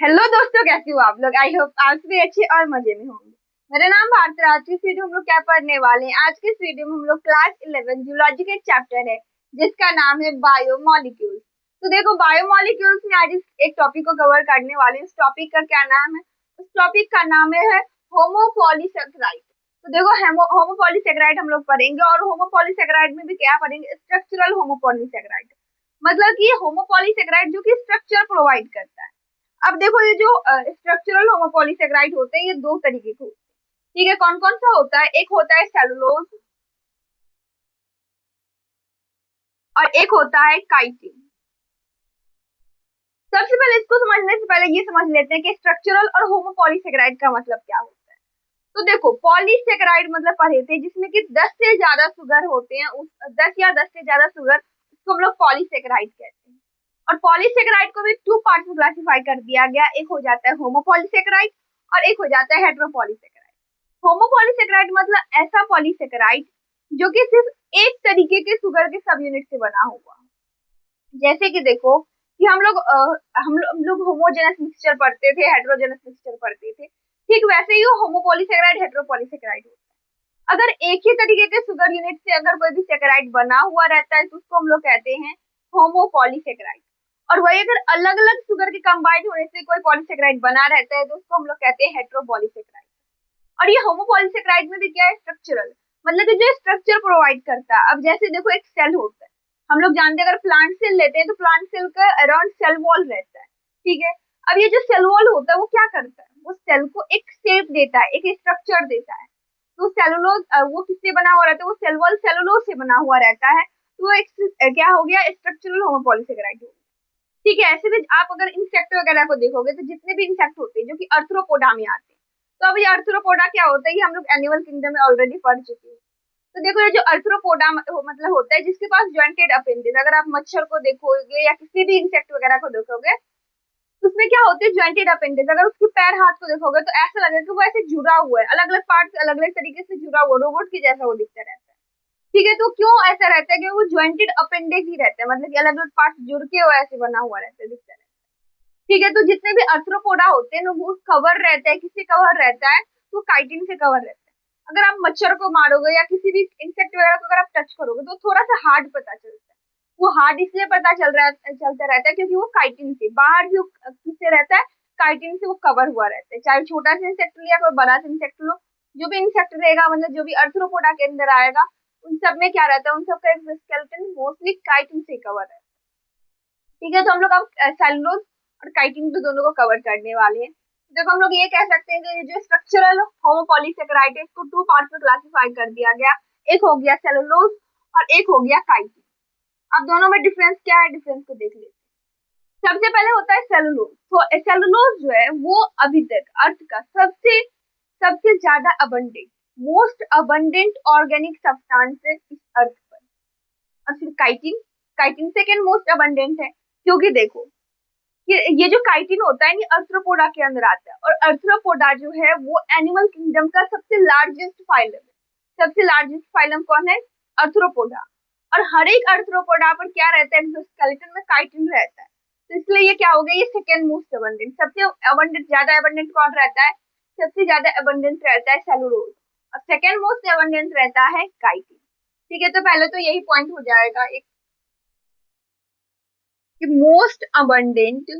Hello दोस्तों, कैसे हो आप लोग। आई होप आप भी अच्छे और मजे में होंगे। मेरा नाम भारत है। आज की इस वीडियो में हम लोग क्या पढ़ने वाले हैं। आज के इस वीडियो में हम लोग क्लास 11 जूलॉजी का चैप्टर है जिसका नाम है बायोमोलिक्यूल्स। तो देखो, बायोमोलिक्यूल्स में आज एक टॉपिक को कवर करने वाले हैं। उस टॉपिक का क्या नाम है? उस टॉपिक का नाम है होमोपॉलीसेकेराइड। तो देखो, होमोपॉलीसेकेराइड हम लोग पढ़ेंगे और होमोपॉलीसेकेराइड में भी क्या पढ़ेंगे, स्ट्रक्चरल होमोपॉलीसेकेराइड। मतलब कि होमोपॉलीसेकेराइड जो कि स्ट्रक्चर प्रोवाइड करता है। अब देखो, ये जो स्ट्रक्चरल होमोपॉलीसेकेराइड होते हैं ये दो तरीके के होते हैं। ठीक है, कौन कौन सा होता है? एक होता है सेलुलोज और एक होता है काइटिन। सबसे पहले इसको समझने से पहले ये समझ लेते हैं कि स्ट्रक्चरल और होमोपॉलीसेकेराइड का मतलब क्या होता है। तो देखो, पॉलीसेकेराइड मतलब पढ़े थे जिसमें कि 10 से ज्यादा शुगर होते हैं। उस 10 से ज्यादा शुगर उसको हम लोग पॉलीसेकेराइड कहते हैं। और पॉलीसेकेराइड को भी टू पार्ट में क्लासिफाई कर दिया गया। एक हो जाता है होमोपॉलीसेकेराइड और एक हो जाता है हेटेरोपॉलीसेकेराइड। होमोपॉलीसेकेराइड मतलब ऐसा पॉलीसेकेराइड जो कि सिर्फ एक तरीके के शुगर के सब यूनिट से बना हुआ। जैसे कि देखो कि हम लोग होमोजेनस मिक्सचर पढ़ते थे, हेटेरोजेनस मिक्सचर पढ़ते थे। ठीक वैसे ही होमोपॉलीसेकेराइड हेटेरोपॉलीसेकेराइड होता है। अगर एक ही तरीके के शुगर यूनिट से अगर कोई भी सेकेराइड बना हुआ रहता है तो उसको हम लोग कहते हैं होमोपॉलीसेकेराइड। और वही अगर अलग अलग शुगर के कंबाइंड होने से कोई पॉलीसेकेराइड बना रहता है तो उसको हम लोग कहते हैं हेटेरोपॉलीसेकेराइड। और ये होमोपॉलीसेकेराइड में भी क्या है, स्ट्रक्चरल। मतलब कि जो स्ट्रक्चर प्रोवाइड करता है। अब जैसे देखो, एक सेल होता है, हम लोग जानते हैं, अगर प्लांट सेल लेते हैं तो प्लांट सेल का अराउंड सेल वॉल रहता है। ठीक है, अब ये जो सेल वॉल होता है वो क्या करता है, वो सेल को एक शेप देता है, एक स्ट्रक्चर देता है। तो सेलुलोज वो किससे बना हुआ रहता है, वो सेल वॉल सेलुलोज से बना हुआ रहता है। तो वो एक क्या हो गया, स्ट्रक्चरल होमोपॉलीसेकेराइड हो गया। ठीक है, ऐसे भी आप अगर इंसेक्ट वगैरह को देखोगे तो जितने भी इंसेक्ट होते हैं जो कि अर्थ्रोपोडा में आते हैं। तो अब ये अर्थ्रोपोडा क्या होता है, ये हम लोग एनिमल किंगडम में ऑलरेडी पढ़ चुके हैं। तो देखो, ये जो अर्थ्रोपोडा मतलब होता है जिसके पास जॉइंटेड अपेंडेज। अगर आप मच्छर को देखोगे या किसी भी इंसेक्ट वगैरह को देखोगे तो उसमें क्या होते हैं, जॉइंटेड अपेंडेज। अगर उसके पैर हाथ को देखोगे तो ऐसा लगेगा कि वो ऐसे जुड़ा हुआ है, अलग अलग पार्ट अलग अलग तरीके से जुड़ा हुआ, रोबोट की जैसा वो दिखता रहता है। ठीक है, तो क्यों ऐसा रहता है, क्योंकि वो जॉइंटेड अपेंडेज ही रहता है, मतलब कि अलग अलग पार्ट जुड़ के वो ऐसे बना हुआ रहता है, दिखता है। ठीक है, तो जितने भी अर्थ्रोपोडा होते हैं वो कवर रहता है, किससे कवर रहता है, तो काइटिन से कवर रहता है। अगर आप मच्छर को मारोगे या किसी भी इंसेक्ट वगैरह को अगर आप टच करोगे तो थोड़ा सा हार्ड पता चलता है। वो हार्ड इसलिए पता चलता रहता है क्योंकि वो काइटिन से बाहर जो किससे रहता है, काइटिन से वो कवर हुआ रहता है। चाहे छोटा सा इंसेक्ट लो या कोई बड़ा सा इंसेक्ट लो, जो भी इंसेक्ट रहेगा, मतलब जो भी अर्थ्रोपोडा के अंदर आएगा, उन सब में क्या रहता है, उन सबका स्केलेटन मोस्टली काइटिन से कवर है। ठीक है, तो हम लोग अब सेलुलोज और काइटिन तो दोनों को कवर करने वाले हैं। देखो, हम लोग ये कह सकते हैं कि जो स्ट्रक्चरल होमोपॉलीसेकेराइड है इसको टू पार्ट में क्लासिफाई कर दिया गया। एक हो गया सेलुलोज और एक हो गया काइटिन। अब दोनों में डिफरेंस क्या है, डिफरेंस को देख लेते हैं। सबसे पहले होता है सेलुलोज। तो सेलुलोज जो है वो अभी तक अर्थ का सबसे सबसे ज्यादा abundant, most abundant organic substance है इस अर्थ पर। और फिर chitin, chitin second most abundant है। क्योंकि देखो, ये जो काइटिन होता है ये अर्थ्रोपोडा के अंदर आता है। और अर्थ्रोपोडा जो है वो एनिमल किंगडम का सबसे लार्जेस्ट फाइलम है। सबसे लार्जेस्ट फाइलम कौन है, अर्थ्रोपोडा। और हर एक अर्थ्रोपोडा पर क्या रहता है, एक्सोस्केलेटन में काइटिन रहता है। तो इसलिए ये क्या हो गया, ये सेकेंड मोस्ट अबंडेंट। सबसे अबंडेंट, ज्यादा अबंडेंट कौन रहता है, सबसे ज्यादा अबंडेंट रहता है सेलुलोज। और सेकेंड मोस्ट अबंडेंट रहता है काइटिन। ठीक है, तो पहले तो यही पॉइंट हो जाएगा एक, कि मोस्ट अबंडेंट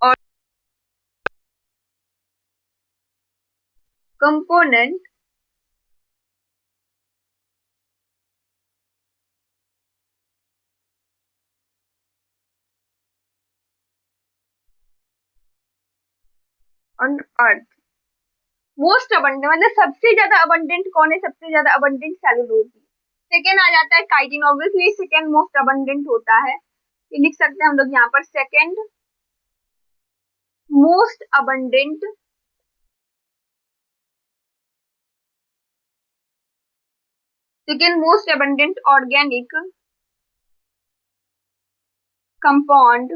और component on earth. Most abundant मतलब सबसे ज्यादा अबंडेंट कौन है, सबसे ज्यादा अबंडेंट सेलुलोज। सेकेंड आ जाता है chitin, obviously second most abundant होता है। ये लिख सकते हैं हम लोग यहाँ पर, second most abundant second most abundant organic compound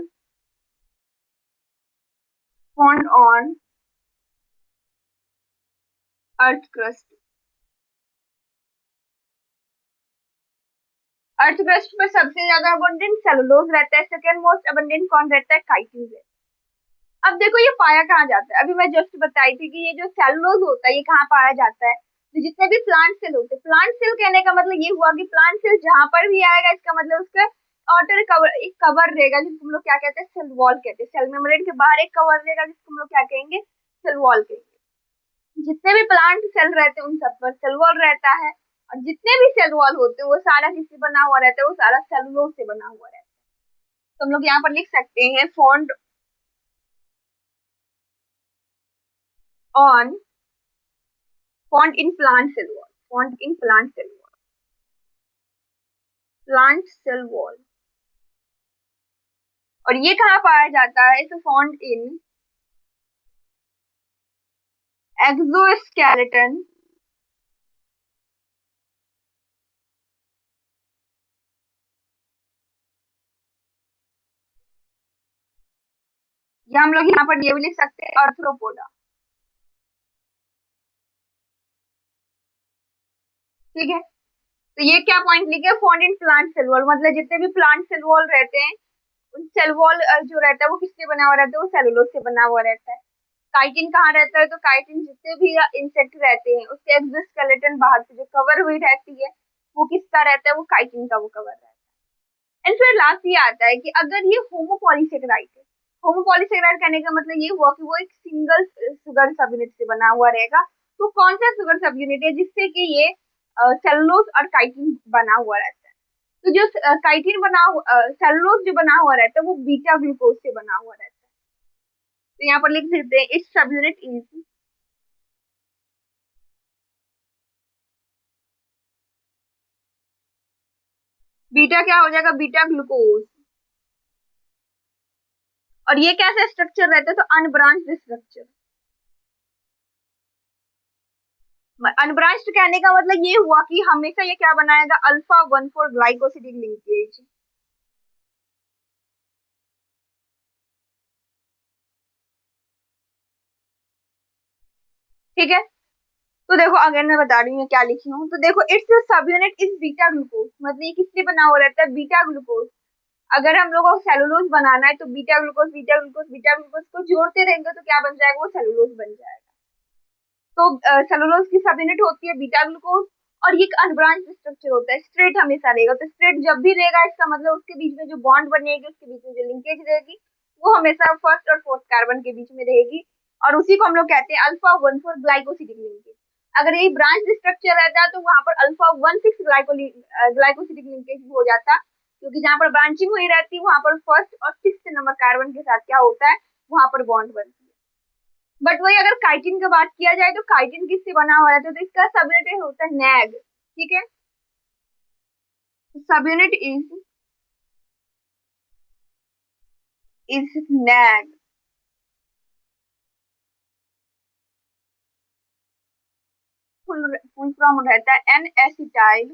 found on earth crust. Earth crust पर सबसे ज्यादा अबंडेंट सेलुलोज रहता है, सेकंड मोस्ट अबंडेंट कौन रहता है, काइटिन रहता है। अब देखो ये पाया कहाँ जाता है, अभी मैं जस्ट बताई थी कि ये जो सेलुलोज होता है ये कहाँ पाया जाता है, तो जितने भी प्लांट सेल होते हैं, प्लांट सेल कहने का मतलब ये हुआ कि प्लांट सेल जहां पर भी आएगा इसका मतलब उसका आउटर कवर, एक कवर रहेगा जिसको हम लोग क्या कहते हैं, सेल वॉल कहते हैं। सेल मेम्ब्रेन के बाहर एक कवर रहेगा जिसको हम लोग क्या कहेंगे, सेल वॉल कहेंगे। जितने भी प्लांट सेल रहते हैं उन सब पर सेल वॉल रहता है, और जितने भी सेल वॉल होते हैं वो सारा किससे बना हुआ रहता है, वो सारा सेलुलोज से बना हुआ रहता है। तो हम लोग यहाँ पर लिख सकते हैं found on found in plant cell wall, found in plant cell wall, plant cell wall. और ये कहाँ पाया जाता है, तो फाउंड इन एक्सोस्केलेटन, या हम लोग यहाँ पर ये भी लिख सकते हैं आर्थ्रोपोडा। ठीक है, तो ये क्या पॉइंट लिखे, found in plant cell wall, मतलब जितने भी प्लांट सेल वॉल रहते हैं उन सेल वॉल जो रहता है वो किससे बना हुआ रहता है, वो सेलुलोज से बना हुआ रहता है। काइटिन कहाँ रहता है, तो काइटिन जितने भी इंसेक्ट रहते हैं उसके एक्सोस्केलेटन बाहर से जो कवर हुई रहती है वो किसका रहता है, वो काइटिन का वो कवर रहता है। एंड फिर लास्ट ये आता है कि अगर ये होमोपॉलीसेकेराइड है, होमोपॉलीसेकेराइड कहने का मतलब ये हुआ कि वो एक सिंगल शुगर सब यूनिट से बना हुआ रहेगा। तो कौन सा शुगर सब यूनिट है जिससे कि ये सेलुलोज और काइटिन बना हुआ रहता है, तो जो काइटिन बना सेलुलोज जो बना हुआ रहता है वो बीटा ग्लूकोज से बना हुआ रहता है। तो यहाँ पर लिख देते हैं इट्स सब यूनिट इज, बीटा क्या हो जाएगा, बीटा ग्लूकोज। और ये कैसा स्ट्रक्चर रहता है, तो अनब्रांच्ड स्ट्रक्चर। अनब्रांच्ड कहने का मतलब ये हुआ कि हमेशा ये क्या बनाएगा, अल्फा 1,4 ग्लाइकोसिडिक लिंकेज। ठीक है, तो देखो अगेन मैं बता रही हूँ क्या लिखी हूँ, तो देखो इट्स सब यूनिट इज बीटा ग्लूकोज, मतलब ये किससे बना हुआ रहता है, बीटा ग्लूकोज। अगर हम लोगों को सेलुलोज बनाना है तो beta glucose beta glucose beta glucose को जोड़ते रहेंगे तो क्या बन जाएगा, वो सेलुलोज बन जाएगा। तो सेलुलोज की सब यूनिट होती है बीटा ग्लूकोज। और ये अनब्रांच स्ट्रक्चर होता है, स्ट्रेट हमेशा रहेगा, तो स्ट्रेट जब भी रहेगा इसका मतलब उसके बीच में जो बॉन्ड बनेगी, उसके बीच में जो लिंकेज रहेगी वो हमेशा फर्स्ट और फोर्थ कार्बन के बीच में रहेगी, और उसी को हम लोग कहते हैं अल्फा 1,4 ग्लाइकोसिडिक लिंकेज। अगर ये ब्रांच स्ट्रक्चर रहता तो वहां पर अल्फा 1,6 ग्लाइकोसिडिक लिंकेज हो जाता, क्योंकि जहां पर ब्रांचिंग हुई रहती है वहां पर फर्स्ट और सिक्स नंबर कार्बन के साथ क्या होता है, वहां पर बॉन्ड बनती है। बट वही अगर काइटिन की बात किया जाए तो काइटिन किससे बना हुआ रहता है, तो इसका सब यूनिट होता है नैग। ठीक है, subunit is NAG. Full full form रहता है N acetyl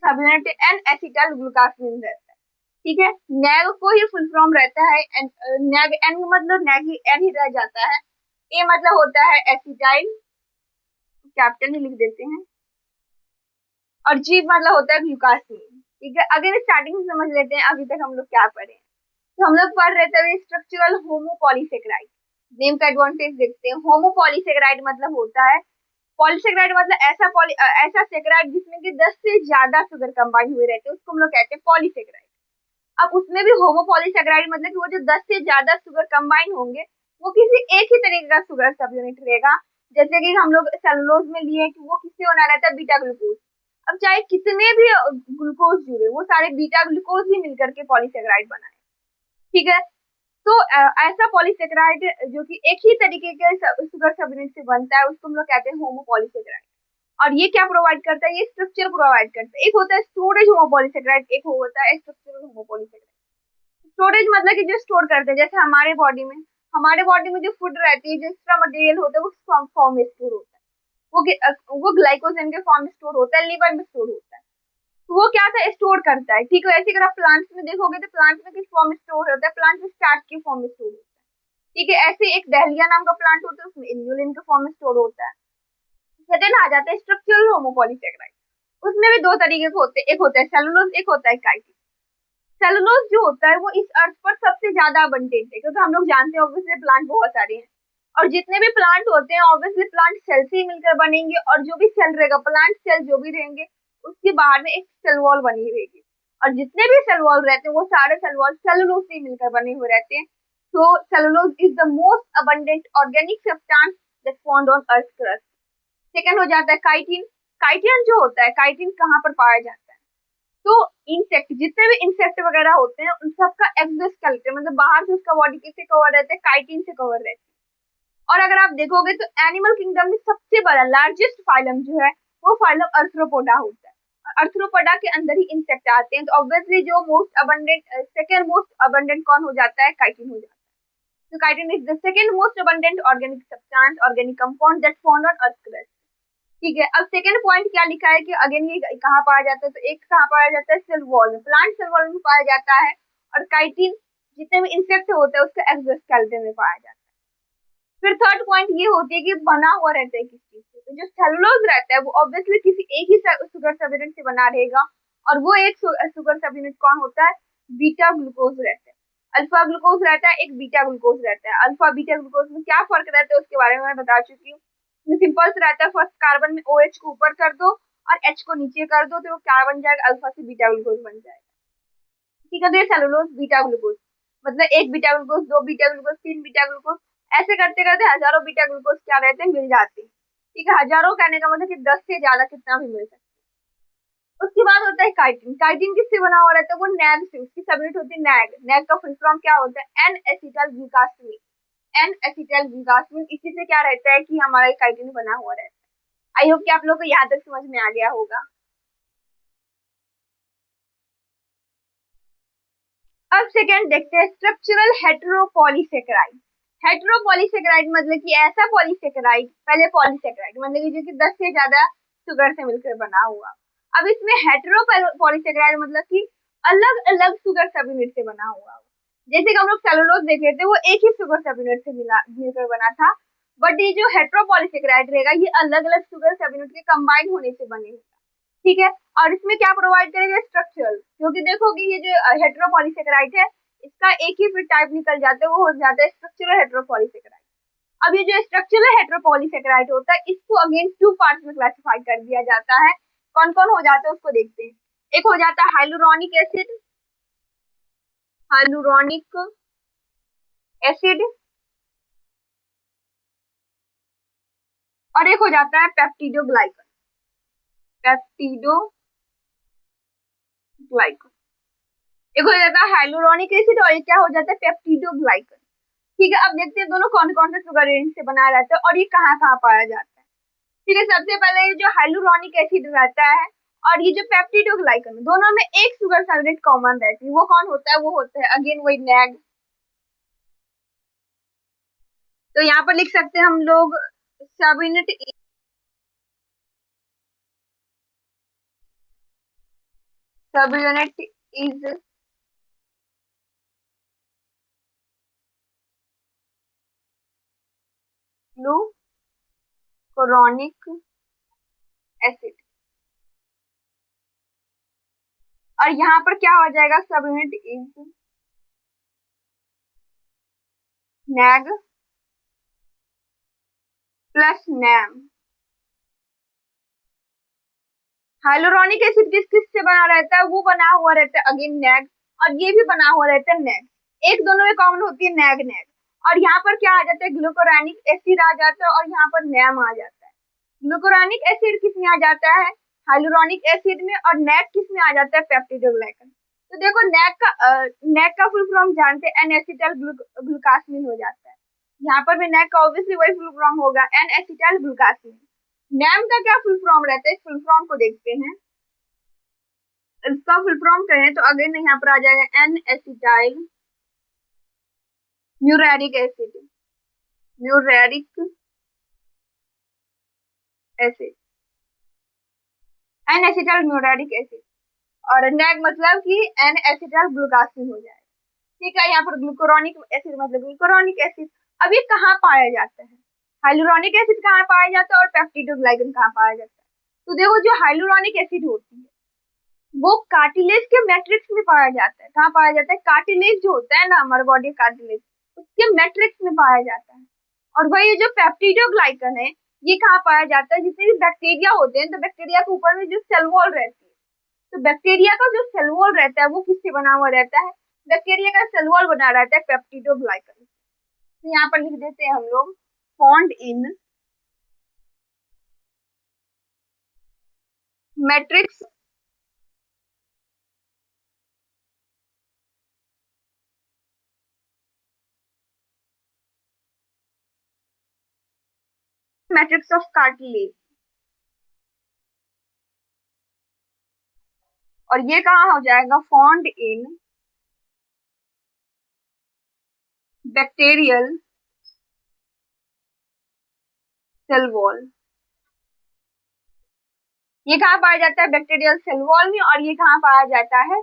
subunit N acetyl glucosamine रहता है। ठीक है, नैग को ही फुल फॉर्म रहता है नैग, एन मतलब नैग ही एन ही रह जाता है। ए मतलब होता है एसिटाइल, कैपिटल में लिख देते हैं, और जी मतलब होता है ग्लूकासिन। ठीक है, अगर स्टार्टिंग से समझ लेते हैं अभी तक हम लोग क्या पढ़े, तो हम लोग पढ़ रहे थे स्ट्रक्चरल होमोपॉलीसेकेराइड। नेम का एडवांटेज देखते हैं, होमोपॉलीसेकेराइड मतलब होता है, पॉलीसेकेराइड मतलब ऐसा सेकेराइड जिसमें कि 10 से ज्यादा शुगर कंबाइन हुए रहते हैं उसको हम लोग कहते हैं पॉलीसेकेराइड। अब उसमें भी होमोपॉलीसेकेराइड मतलब कि वो जो 10 से ज्यादा शुगर कंबाइन होंगे वो किसी एक ही तरीके का शुगर सब यूनिट रहेगा। जैसे कि हम लोग सेलुलोज में लिए कि वो किससे बना रहता है, बीटा ग्लूकोज। अब चाहे कितने भी ग्लूकोज जुड़े वो सारे बीटा ग्लूकोज ही मिलकर के पॉलीसेकेराइड बनाए। ठीक है, तो ऐसा पॉलीसेकेराइड जो कि एक ही तरीके के शुगर सब यूनिट से बनता है उसको हम लोग कहते हैं होमोपॉलीसेकेराइड। और ये क्या प्रोवाइड करता है, ये स्ट्रक्चर प्रोवाइड करता है। एक होता है स्टोरेज होमोपॉलीसेकेराइड, एक होता है स्ट्रक्चरल होमोपॉलीसेकेराइड। स्टोरेज मतलब कि जो स्टोर करते हैं, जैसे हमारे बॉडी में जो फूड रहती है, जो एक्स्ट्रा मटेरियल होता है वो फॉर्म में स्टोर होता है, वो ग्लाइकोजन के फॉर्म में स्टोर होता है, लिवर में स्टोर होता है। तो वो क्या था, स्टोर करता है। ठीक है, वैसे अगर आप प्लांट्स में देखोगे तो प्लांट्स में किस फॉर्म में स्टोर होता है, प्लांट्स में स्टार्च की फॉर्म में स्टोर होता है। ठीक है, ऐसे एक डहलिया नाम का प्लांट होता है, उसमें इन्युलिन के फॉर्म में स्टोर होता है। सेकंड आ जाता है स्ट्रक्चरल होमोपॉलीसेकेराइड। उसमें भी दो तरीके के होते हैं, एक होता है सेलुलोज, एक होता है काइटिन। सेलुलोज जो होता है वो इस अर्थ पर सबसे ज्यादा अबंडेंट है, क्योंकि हम लोग जानते हैं ऑब्वियसली प्लांट बहुत सारे हैं, और जितने भी प्लांट होते हैं ऑब्वियसली प्लांट सेल से ही मिलकर बनेंगे, और जो भी सेल रहेगा, प्लांट सेल जो भी रहेंगे, उसके बाहर में एक सेल वॉल बनी रहेगी, और जितने भी सेल वॉल रहते हैं वो सारे सेल वॉल सेलुलोज से मिलकर बने हुए रहते हैं। तो cellulose is the most abundant organic substance that found on earth crust. Second हो जाता है काइटिन। काइटिन जो होता है, काइटिन कहाँ पर पाया जाता है? तो इंसेक्ट, जितने भी इंसेक्ट वगैरह होते हैं उन सबका एक्सोस्केलेटन, मतलब बाहर से उसका बॉडी किससे कवर रहता है? काइटिन से कवर रहती है। और अगर आप देखोगे तो एनिमल किंगडम में सबसे बड़ा लार्जेस्ट फाइलम जो है वो फाइलम अर्थ्रोपोडा होता है। अर्थ्रोपोडा के अंदर ही इंसेक्ट आते हैं, तो ऑब्वियसली जो most abundant, second most abundant कौन हो जाता है? काइटिन हो जाता है। तो chitin is the second most abundant organic substance, organic compound that found on earth crust. ठीक है, अब सेकंड पॉइंट क्या लिखा है कि अगेन ये कहाँ पाया जाता है? तो एक कहाँ पाया जाता है? सेल वॉल में, प्लांट सेल वॉल में पाया जाता है। और काइटिन जितने भी इंसेक्ट होते हैं उसके एक्सोस्केलेटन में पाया जाता है। फिर थर्ड पॉइंट ये होती है कि बना हुआ रहता है किस चीज से? तो जो सेलुलोज रहता है वो ऑब्वियसली किसी एक ही शुगर सबयूनिट से बना रहेगा, और वो एक शुगर सबयूनिट कौन होता है? बीटा ग्लूकोज रहता है। अल्फा ग्लूकोज रहता है, एक बीटा ग्लूकोज रहता है। अल्फा बीटा ग्लूकोज में क्या फर्क रहता है उसके बारे में मैं बता चुकी हूँ। सिंपल से रहता है, फर्स्ट कार्बन में OH को ऊपर कर दो और H को नीचे कर दो, तो वो क्या बन जाएगा? अल्फा से बीटा ग्लूकोज बन जाएगा। ठीक है, तो ये सेलुलोज बीटा ग्लूकोज, मतलब एक बीटा ग्लूकोज, दो बीटा ग्लूकोज, तीन बीटा ग्लूकोज, ऐसे करते करते हजारों बीटा ग्लूकोज क्या रहते हैं? मिल जाते हैं। ठीक है, हजारों कहने का मतलब कि 10 से ज्यादा कितना भी मिल सकता है। उसके बाद होता है काइटिन। काइटिन किससे बना हुआ रहता है? वो नैग से, उसकी सबयूनिट होती है नैग। नैग का फुल फॉर्म क्या होता है? N acetyl glucosamine. N acetyl glucosamine, इसी से क्या रहता है कि हमारा काइटिन बना हुआ रहता है। आई होप कि आप लोग को यहाँ तक समझ में आ गया होगा। अब सेकेंड देखते हैं स्ट्रक्चरल हेटेरोपॉलीसेकेराइड। हेटेरोपॉलीसेकेराइड मतलब कि ऐसा पॉलीसेकेराइड, पहले पॉलीसेकेराइड मतलब कि जो कि 10 से ज्यादा शुगर से मिलकर बना हुआ। अब इसमें हेटेरोपॉलीसेकेराइड मतलब कि अलग अलग शुगर सबयूनिट से बना हुआ। जैसे कि हम लोग सेलुलोज देख रहे थे, वो एक ही शुगर सबयूनिट से मिलकर बना था, बट ये जो हेटेरोपॉलीसेकेराइड रहेगा ये अलग अलग शुगर सबयूनिट के कंबाइन होने से बने हुए। ठीक है, और इसमें क्या प्रोवाइड करेगा? स्ट्रक्चरल, क्योंकि देखोगे ये जो हेटेरोपॉलीसेकेराइड है इसका एक ही फिर टाइप निकल जाता है, वो हो जाता है स्ट्रक्चरल हेटेरोपॉलीसेकेराइड। अब ये जो स्ट्रक्चरल हेटेरोपॉलीसेकेराइड होता है इसको अगेन टू पार्ट्स में क्लासिफाई कर दिया जाता है। कौन कौन हो जाता है उसको देखते हैं। एक हो जाता है हाइलुरोनिक एसिड, हाइलुरोनिक एसिड, और एक हो जाता है पेप्टिडोग्लाइकन, पेप्टिडोग्लाइकन। एक हो जाता है हाइलुरोनिक एसिड और एक क्या हो जाता है? पेप्टिडोग्लाइकन। ठीक है, अब देखते हैं दोनों कौन कौन से शुगर रेंज से बनाया रहता है और ये कहाँ कहाँ पाया जाता है। ठीक है, सबसे पहले ये जो हाइलुरोनिक एसिड रहता है और ये जो पेप्टिडोग्लाइकन, दोनों में एक शुगर सबयूनिट कॉमन रहती है। वो कौन होता है? वो होता है अगेन वही नैग। तो यहाँ पर लिख सकते हैं हम लोग subunit, subunit is glucuronic acid. और यहाँ पर क्या हो जाएगा? Subunit is NAG plus NAM. Hyaluronic acid किस किस से बना रहता है? वो बना हुआ रहता है अगेन नैग, और ये भी बना हुआ रहता है नैग। एक दोनों में कॉमन होती है नैग नैग। और यहाँ पर क्या आ जाता है? ग्लूकोरानिक एसिड आ जाता है, और यहाँ पर नैम आ जाता है। ग्लूकोरानिक एसिड किस में आ जाता है? हाइलुरोनिक एसिड में। और नैग किस में आ जाता है? पेप्टिडोग्लाइकन। तो देखो नैग का फुल फॉर्म जानते हैं, एन एसिटाइल ग्लूकासमिन हो जाता है। यहाँ पर भी नैग का ऑब्वियसली वही फुल फॉर्म होगा, एन एसिटाइल ग्लूकासमिन। नैम का क्या फुल फॉर्म रहता है? इस फुल फॉर्म को देखते हैं। इसका फुल फॉर्म कहें तो अगेन यहाँ पर आ जाएगा N acetyl muramic acid, muramic acid, N acetyl muramic acid. और नैग मतलब कि एन एसिटाइल ग्लूकासमिन हो जाएगा। ठीक है, यहाँ पर ग्लूकोरोनिक एसिड मतलब ग्लूकोरोनिक एसिड। अब ये कहाँ पाया जाता है? हाइलुरोनिक एसिड कहाँ पाया जाता है और पेप्टिडोग्लाइकन कहाँ पाया जाता है? तो देखो, जो हाइलुरोनिक एसिड होती है वो कार्टिलेज के मैट्रिक्स में पाया जाता है। कहाँ पाया जाता है? कार्टिलेज जो होता है ना, हमारे बॉडी कार्टिलेज, उसके मैट्रिक्स में पाया जाता है। और वही जो पेप्टिडोग्लाइकन है, ये कहाँ पाया जाता है? जितने भी बैक्टीरिया होते हैं, तो बैक्टीरिया के ऊपर में जो सेल वॉल रहती है, तो बैक्टीरिया का जो सेल वॉल रहता है वो किससे बना हुआ रहता है? बैक्टीरिया का सेल वॉल बना रहता है पेप्टिडोग्लाइकन। तो यहाँ पर लिख देते हैं हम लोग, found in matrix matrix of cartilage. और ये कहाँ हो जाएगा? Found in bacterial cell wall. ये कहाँ पाया जाता है? बैक्टीरियल सेल वॉल में। और ये कहाँ पाया जाता है?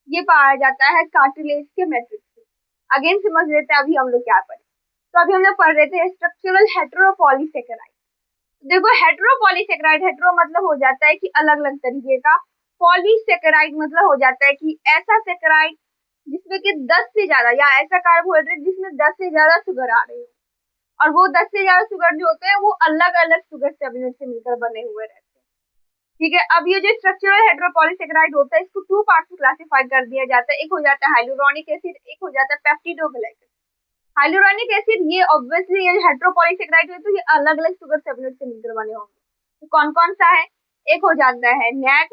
ये पाया जाता है कार्टिलेज के मैट्रिक्स में। अगेन समझ लेते हैं अभी हम लोग क्या पढ़े। तो अभी हम लोग पढ़ रहे थे स्ट्रक्चरल हेटेरोपॉलीसेकेराइड। देखो, हेटेरोपॉलीसेकेराइड, हेटेरो मतलब हो जाता है कि अलग अलग तरीके का, पॉलीसेकेराइड मतलब हो जाता है कि ऐसा सेकेराइड जिसमें कि 10 से ज्यादा, या ऐसा कार्बोहाइड्रेट जिसमें 10 से ज्यादा शुगर आ रही है। और वो 10 से ज्यादा शुगर जो होते हैं वो अलग अलग शुगर टेबलेट से मिलकर बने हुए रहते हैं। ठीक है। अब ये जो स्ट्रक्चरल हेटेरोपॉलीसेकेराइड होता है, इसको टू पार्ट में क्लासिफाई कर दिया जाता है। एक हो जाता है हाइलुरोनिक एसिड, एक हो जाता है पेप्टिडोग्लाइकन। हाइलुरोनिक एसिड ये ऑब्वियसली ये हेटेरोपॉलीसेकेराइड है, तो ये अलग अलग शुगर टेबलेट से मिलकर बने होंगे। तो कौन कौन सा है? एक हो जाता है नैग,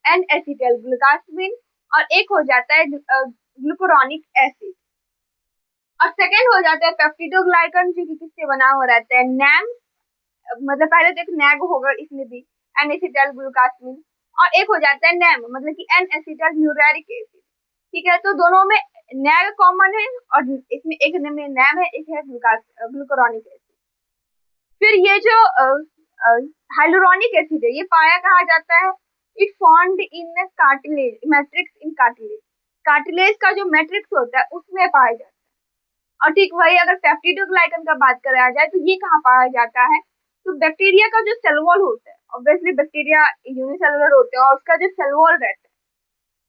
एन एसिटल ग्लूकासमिन, और एक हो जाता है ग्लूकुरोनिक एसिड। और सेकेंड हो जाता है पेप्टिडोग्लाइकन, जो कि किससे बना हुआ रहता है? नैम, मतलब पहले तो एक नैग होगा इसमें भी, एन एसिटल ग्लूकासमिन। और एक हो जाता है नैम, मतलब कि एन एसिटल म्यूरेरिक एसिड। ठीक है। तो दोनों में नैग कॉमन है, और इसमें एक में नैम है, एक है ग्लूकुरोनिक एसिड। फिर ये जो हाइलुरोनिक एसिड है, ये पाया कहाँ जाता है? It found in cartilage, matrix in cartilage. Cartilage का जो मैट्रिक्स होता है उसमें पाया जाता है। और ठीक वही अगर पेप्टिडोग्लाइकन का बात करा जाए तो ये कहाँ पाया जाता है? तो बैक्टीरिया का जो सेल वॉल होता है, ऑब्वियसली बैक्टीरिया यूनिसेलुलर होते हैं, और उसका जो सेल वॉल रहता है,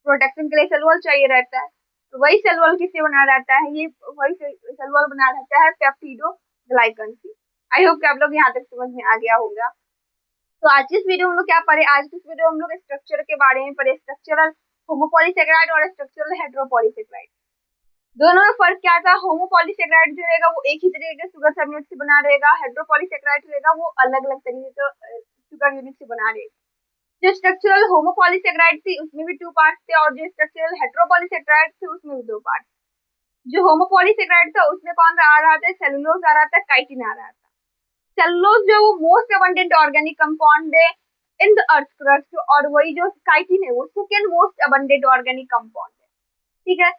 प्रोटेक्शन के लिए सेल वॉल चाहिए रहता है। तो वही सेल वॉल किससे बना रहता है? ये वही सेल वॉल बना रहता है पेप्टिडोग्लाइकन से। आई होप कि आप लोग यहाँ तक समझ में आ गया होगा। तो आज इस वीडियो में हम लोग क्या पढ़े? आज इस वीडियो में हम लोग स्ट्रक्चर के बारे में पढ़े, स्ट्रक्चरल होमोपॉलीसेकेराइड और स्ट्रक्चरल हेटेरोपॉलीसेकेराइड। दोनों में फर्क क्या था? होमोपॉलीसेकेराइड जो रहेगा वो एक ही तरीके के शुगर सबयूनिट से बना रहेगा, हेटेरोपॉलीसेकेराइड रहेगा वो अलग अलग तरीके के शुगर यूनिट से बना रहेगा। जो स्ट्रक्चरल होमोपॉलीसेकेराइड थी उसमें भी 2 पार्ट थे, और जो स्ट्रक्चरल हेटेरोपॉलीसेकेराइड थे उसमें भी 2 पार्ट। जो होमोपॉलीसेकेराइड था उसमें कौन आ रहा था? सेलुलोज आ रहा था, काइटिन आ रहा था। सेलुलोज जो वो मोस्ट अबंडेंट ऑर्गेनिक कंपाउंड है इन द अर्थ क्रस्ट, और वही जो काइटिन है वो second most abundant organic compound है। ठीक है।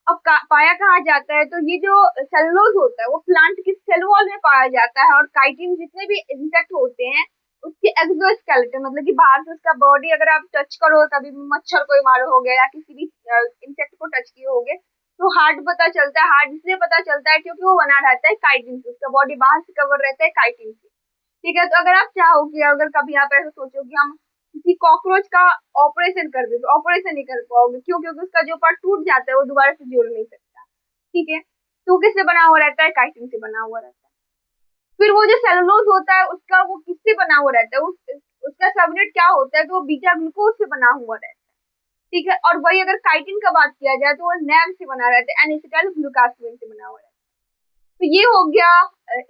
अब पाया कहाँ जाता है? तो ये जो सेलुलोज होता है वो प्लांट की सेल वॉल में पाया जाता है, और काइटिन जितने भी इंसेक्ट होते हैं उसके एक्सोस्केलेटन, मतलब कि बाहर से उसका बॉडी अगर आप टच करो, कभी मच्छर कोई मारो हो गया या किसी भी इंसेक्ट को टच किए होगे, तो हार्ड पता चलता है। हार्ड इसलिए पता चलता है क्योंकि वो बना रहता है काइटिन से, उसका बॉडी बाहर से कवर रहता है काइटिन से। ठीक है। तो अगर आप चाहो कि अगर कभी आप ऐसा सोचो कि हम किसी कॉकरोच का ऑपरेशन कर दे, तो ऑपरेशन नहीं कर पाओगे। क्यों? क्योंकि उसका जो पार्ट टूट जाता है वो दोबारा से जोड़ नहीं सकता। ठीक है। तो किससे बना हुआ रहता है? काइटिन से बना हुआ रहता है। फिर वो जो सेलुलोज होता है उसका वो किससे बना हुआ रहता है? उसका सबयूनिट क्या होता है? तो वो बीटा ग्लूकोज से बना हुआ रहता है। ठीक है। और वही अगर काइटिन का बात किया जाए तो वो नैम से बना रहता है, एनिसिटाइल ग्लूकासमिन से बना हुआ रहता है। तो ये हो गया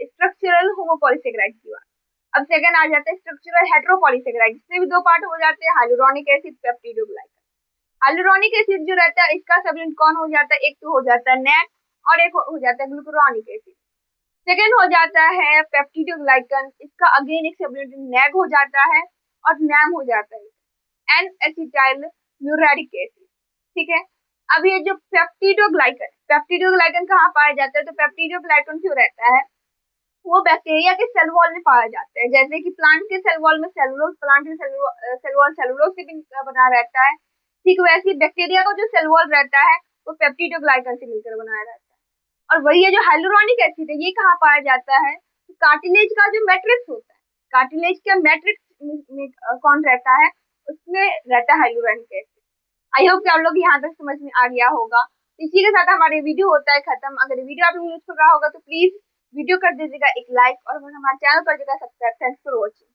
स्ट्रक्चरल होमोपॉलीसेकेराइड की बात। अब सेकंड आ जाता है स्ट्रक्चरल हेटेरोपॉलीसेकेराइड, जिसमें भी 2 पार्ट हो जाते हैं, hyaluronic acid, peptidoglycan. Hyaluronic acid जो रहता है इसका सबयूनिट कौन हो जाता है? एक तो हो जाता है नैक, और एक हो जाता है ग्लूकुरोनिक एसिड। सेकेंड हो जाता है पेप्टिडोग्लाइकन, इसका अगेन एक सबयूनिट नैग हो जाता है, और नैम हो जाता है एन एसिटाइल म्यूरेरिक एसिड। ठीक है। अब ये जो पेप्टिडोग्लाइकन, पेप्टिडोग्लाइकन कहाँ पाया जाता है? तो पेप्टिडोग्लाइकन जो रहता है वो बैक्टीरिया के सेल वॉल में पाया जाता है। जैसे कि प्लांट के सेल वॉल में सेलुलोज, प्लांट के सेल वॉल सेलुलोज से भी बना रहता है, ठीक वैसे ही बैक्टीरिया का जो सेल वॉल रहता है वो पेप्टिडोग्लाइकन से मिलकर बनाया रहता है। और वही है जो हाइलुरोनिक एसिड है, ये कहाँ पाया जाता है? तो कार्टिलेज का जो मैट्रिक्स होता है, कार्टिलेज का मैट्रिक्स में कौन रहता है? उसमें रहता है हाइलुरोनिक एसिड। आई होप कि आप लोग यहाँ तक समझ में आ गया होगा। तो इसी के साथ हमारे वीडियो होता है खत्म। अगर वीडियो आप लोग को यूज कर रहा होगा तो प्लीज वीडियो कर दीजिएगा एक लाइक और हमारे चैनल कर दीजिएगा सब्सक्राइब। Thanks for watching.